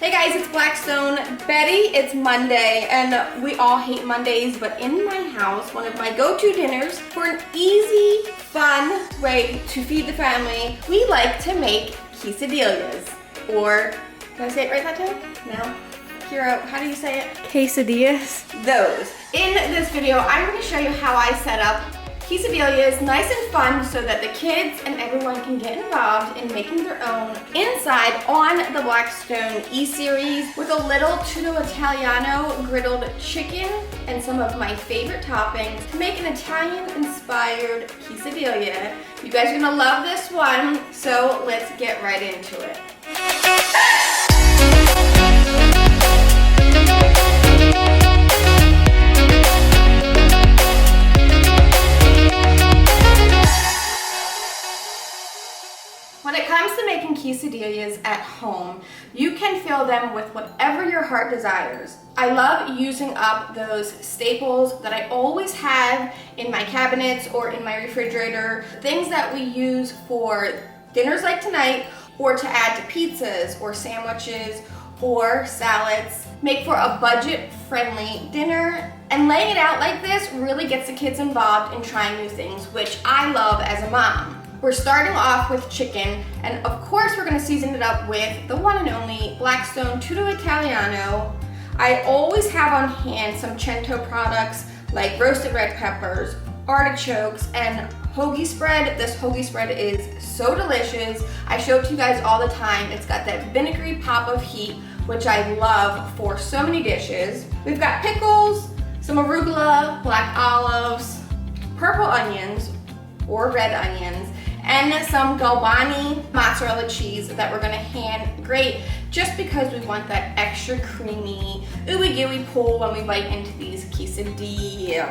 Hey guys, it's Blackstone. Betty, it's Monday, and we all hate Mondays, but in my house, one of my go-to dinners for an easy, fun way to feed the family, we like to make quesadillas. Or, did I say it right that time? No? Kira, how do you say it? Quesadillas. Those. In this video, I'm going to show you how I set up quesadillas nice and fun so that the kids and everyone can get involved in making their own inside on the Blackstone E-Series with a little tutto Italiano griddled chicken and some of my favorite toppings to make an Italian-inspired quesadilla. You guys are gonna love this one, so let's get right into it. When it comes to making quesadillas at home, you can fill them with whatever your heart desires. I love using up those staples that I always have in my cabinets or in my refrigerator, things that we use for dinners like tonight, or to add to pizzas or sandwiches or salads. Make for a budget-friendly dinner, and laying it out like this really gets the kids involved in trying new things, which I love as a mom. We're starting off with chicken, and of course we're gonna season it up with the one and only Blackstone Tutto Italiano. I always have on hand some Cento products like roasted red peppers, artichokes, and hoagie spread. This hoagie spread is so delicious. I show it to you guys all the time. It's got that vinegary pop of heat, which I love for so many dishes. We've got pickles, some arugula, black olives, purple onions, or red onions, and some Galbani mozzarella cheese that we're gonna hand grate just because we want that extra creamy, ooey gooey pull when we bite into these quesadillas.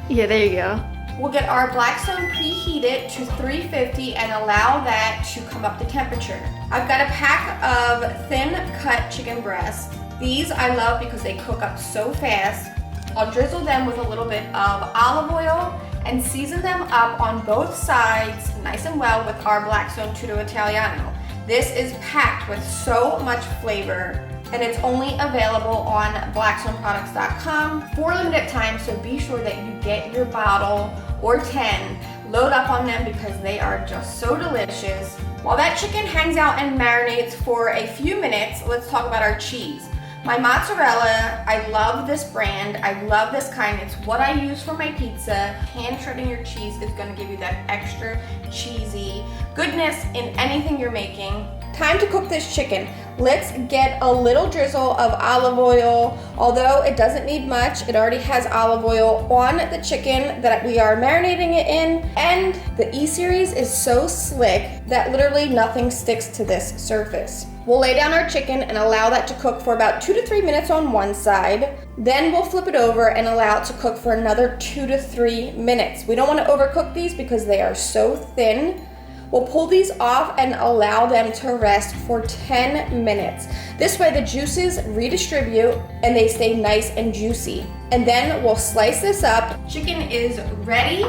Yeah, there you go. We'll get our Blackstone preheated to 350 and allow that to come up to temperature. I've got a pack of thin cut chicken breasts. These I love because they cook up so fast. I'll drizzle them with a little bit of olive oil and season them up on both sides nice and well with our Blackstone Tutto Italiano. This is packed with so much flavor, and it's only available on blackstoneproducts.com for a limited time, so be sure that you get your bottle or 10, load up on them because they are just so delicious. While that chicken hangs out and marinates for a few minutes, let's talk about our cheese. My mozzarella, I love this brand. I love this kind. It's what I use for my pizza. Hand shredding your cheese is gonna give you that extra cheesy goodness in anything you're making. Time to cook this chicken. Let's get a little drizzle of olive oil. Although it doesn't need much, it already has olive oil on the chicken that we are marinating it in. And the E-Series is so slick that literally nothing sticks to this surface. We'll lay down our chicken and allow that to cook for about 2 to 3 minutes on one side. Then we'll flip it over and allow it to cook for another 2 to 3 minutes. We don't want to overcook these because they are so thin. We'll pull these off and allow them to rest for 10 minutes. This way the juices redistribute and they stay nice and juicy. And then we'll slice this up. Chicken is ready.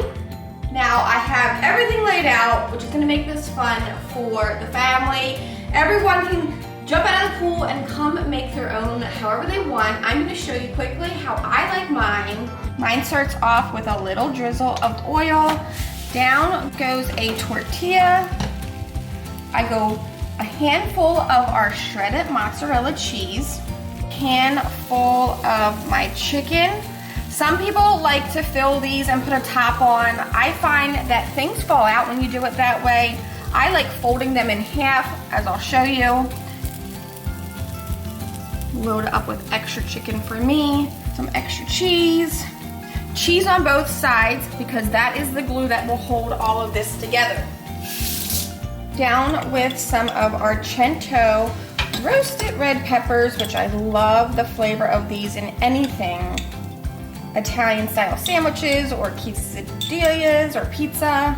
Now I have everything laid out, which is gonna make this fun for the family. Everyone can jump out of the pool and come make their own however they want. I'm gonna show you quickly how I like mine. Mine starts off with a little drizzle of oil. Down goes a tortilla. I go a handful of our shredded mozzarella cheese, handful of my chicken. Some people like to fill these and put a top on. I find that things fall out when you do it that way. I like folding them in half, as I'll show you. Load it up with extra chicken for me, some extra cheese. Cheese on both sides because that is the glue that will hold all of this together. Down with some of our Cento roasted red peppers, which I love the flavor of these in anything. Italian style sandwiches or quesadillas or pizza.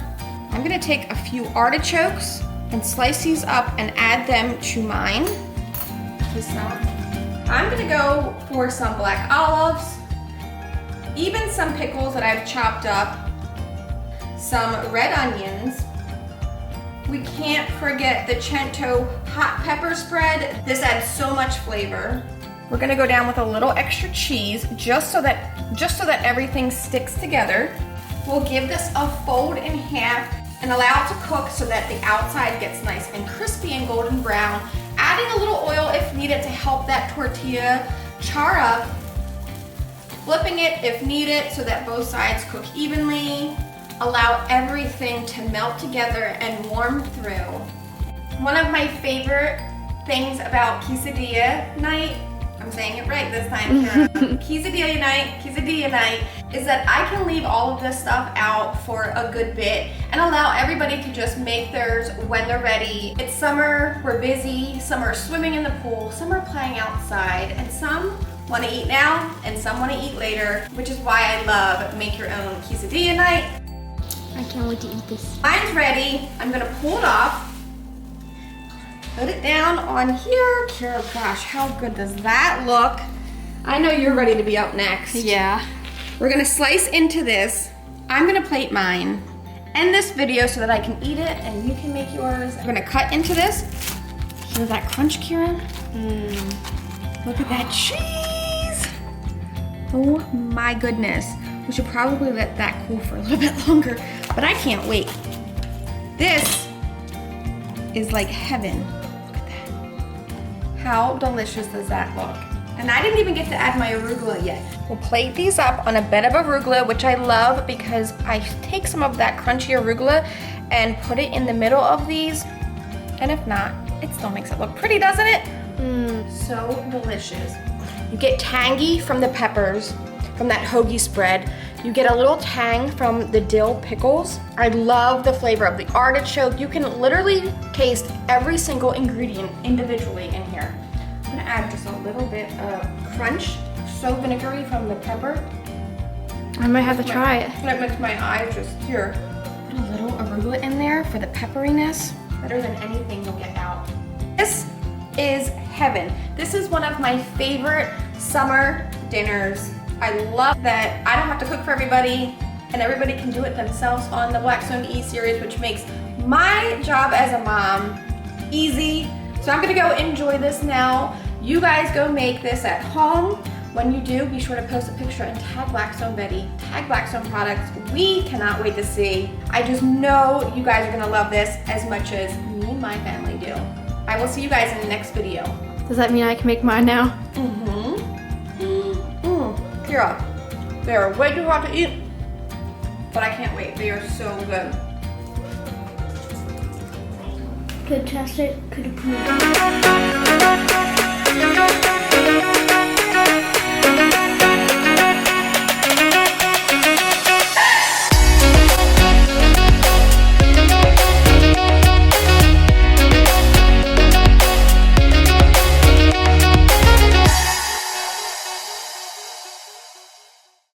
I'm gonna take a few artichokes and slice these up and add them to mine. I'm gonna go for some black olives, even some pickles that I've chopped up, some red onions. We can't forget the Cento hot pepper spread. This adds so much flavor. We're gonna go down with a little extra cheese just so that everything sticks together. We'll give this a fold in half and allow it to cook so that the outside gets nice and crispy and golden brown. Adding a little oil if needed to help that tortilla char up. Flipping it if needed so that both sides cook evenly. Allow everything to melt together and warm through. One of my favorite things about quesadilla night, I'm saying it right this time, Kara. quesadilla night, is that I can leave all of this stuff out for a good bit and allow everybody to just make theirs when they're ready. It's summer, we're busy, some are swimming in the pool, some are playing outside, and some want to eat now and some want to eat later, which is why I love make your own quesadilla night. I can't wait to eat this. Mine's ready. I'm gonna pull it off. Put it down on here. Kara, gosh, how good does that look? I know you're ready to be up next. Yeah. We're gonna slice into this. I'm gonna plate mine. End this video so that I can eat it and you can make yours. I'm gonna cut into this. Hear that crunch, Kira? Look at that cheese. Oh my goodness. We should probably let that cool for a little bit longer, but I can't wait. This is like heaven. Look at that. How delicious does that look? And I didn't even get to add my arugula yet. We'll plate these up on a bed of arugula, which I love because I take some of that crunchy arugula and put it in the middle of these. And if not, it still makes it look pretty, doesn't it? So delicious. You get tangy from the peppers, from that hoagie spread. You get a little tang from the dill pickles. I love the flavor of the artichoke. You can literally taste every single ingredient individually in here. I'm gonna add just a little bit of crunch, so vinegary from the pepper. I might have to try it. That makes my eyes just here. Put a little arugula in there for the pepperiness. Better than anything you'll get out. This is heaven. This is one of my favorite summer dinners. I love that I don't have to cook for everybody and everybody can do it themselves on the Blackstone E-Series, which makes my job as a mom easy. So I'm gonna go enjoy this now. You guys go make this at home. When you do, be sure to post a picture and tag Blackstone Betty, tag Blackstone products. We cannot wait to see. I just know you guys are gonna love this as much as me and my family do. I will see you guys in the next video. Does that mean I can make mine now? Kira, they are way too hot to eat, but I can't wait. They are so good. Could test it, could approve.